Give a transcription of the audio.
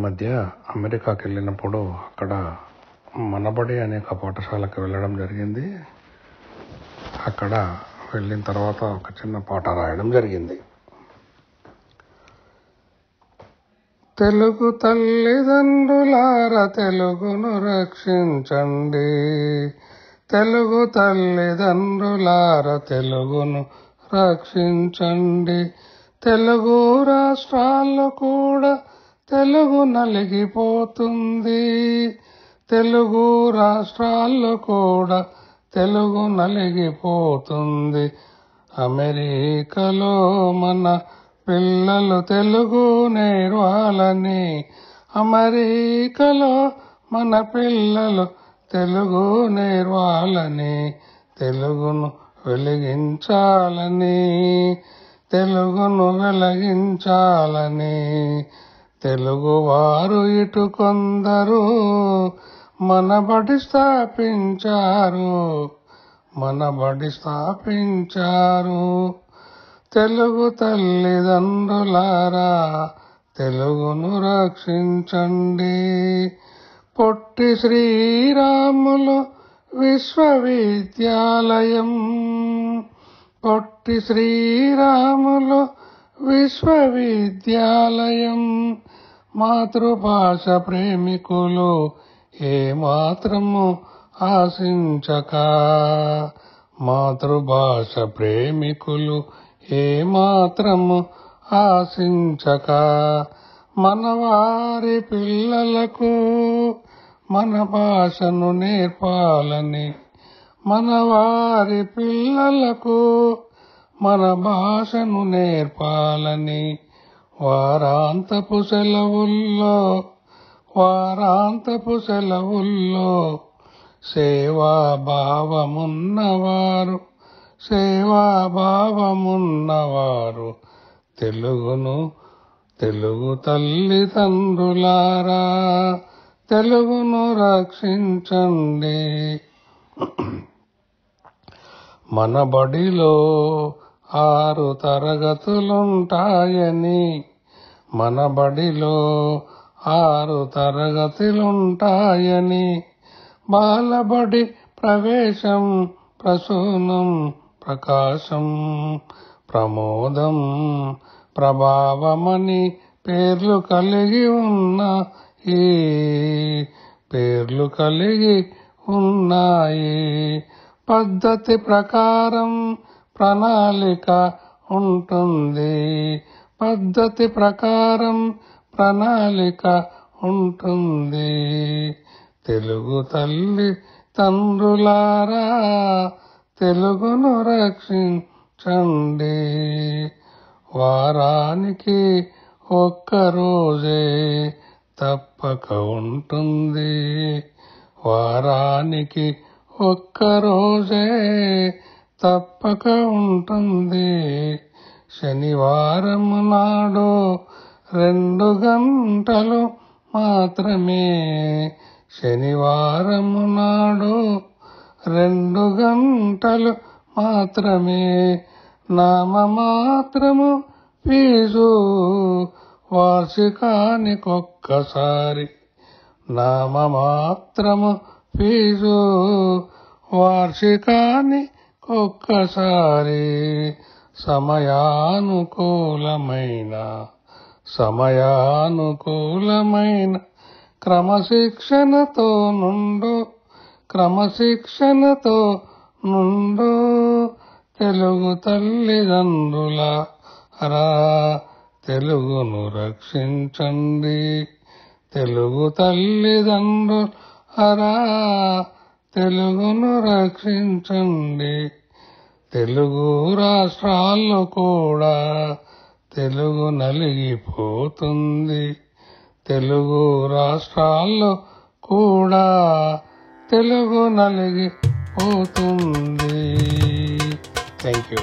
మధ్య అమెరికాకి వెళ్ళినప్పుడు అక్కడ మనబడి అనే ఒక పాఠశాలకు వెళ్ళడం జరిగింది. అక్కడ వెళ్ళిన తర్వాత ఒక చిన్న పాట రాయడం జరిగింది. తెలుగు తల్లిదండ్రులార తెలుగును రక్షించండి, తెలుగు తల్లిదండ్రులార తెలుగును రక్షించండి. తెలుగు రాష్ట్రాల్లో కూడా తెలుగు నలిగిపోతుంది, తెలుగు రాష్ట్రాల్లో కూడా తెలుగు నలిగిపోతుంది. అమెరికాలో మన పిల్లలు తెలుగు నేర్వాలని, అమెరికాలో మన పిల్లలు తెలుగు నేర్వాలని, తెలుగును వెలిగించాలని, తెలుగును వెలిగించాలని తెలుగువారు ఇటు కొందరు మన బడి స్థాపించారు, మన బడి స్థాపించారు. తెలుగు తల్లిదండ్రులారా తెలుగును రక్షించండి. పొట్టి శ్రీరాములు విశ్వవిద్యాలయం, పొట్టి శ్రీరాములు విశ్వవిద్యాలయం. మాతృభాష ప్రేమికులు ఏమాత్రము ఆశించక, మాతృభాష ప్రేమికులు ఏమాత్రము ఆశించక, మనవారి పిల్లలకు మన భాషను నేర్పాలని, మనవారి పిల్లలకు మన భాషను నేర్పాలని వారాంతపు సెలవుల్లో సేవాభావమున్నవారు తెలుగు తల్లిదండ్రులారా తెలుగును రక్షించండి. మన బడిలో 6 తరగతులుంటాయని, మన బడిలో 6 తరగతులుంటాయని, బాలబడి ప్రవేశం ప్రసూనం ప్రకాశం ప్రమోదం ప్రభావమని పేర్లు కలిగి ఉన్నాయి. పద్ధతి ప్రకారం ప్రణాళిక ఉంటుంది, పద్ధతి ప్రకారం ప్రణాళిక ఉంటుంది. తెలుగు తల్లి తండ్రులారా తెలుగును రక్షించండి. వారానికి ఒక్కరోజే తప్పక ఉంటుంది, వారానికి ఒక్కరోజే తప్పక ఉంటుంది. శనివారం నాడు 2 గంటలు మాత్రమే, శనివారం నాడు 2 గంటలు మాత్రమే. నామమాత్రము ఫీజు వార్షికానికొక్కసారి, నామమాత్రము ఫీజు వార్షికానికొక్కసారి. సమయానుకూలమైన క్రమశిక్షణతో నుండు తెలుగు తల్లిదండ్రులారా తెలుగును రక్షించండి, తెలుగు తల్లిదండ్రులారా తెలుగును రక్షించండి. తెలుగు రాష్ట్రాల్లో కూడా తెలుగు నలిగిపోతుంది, తెలుగు రాష్ట్రాల్లో కూడా తెలుగు నలిగిపోతుంది. Thank you.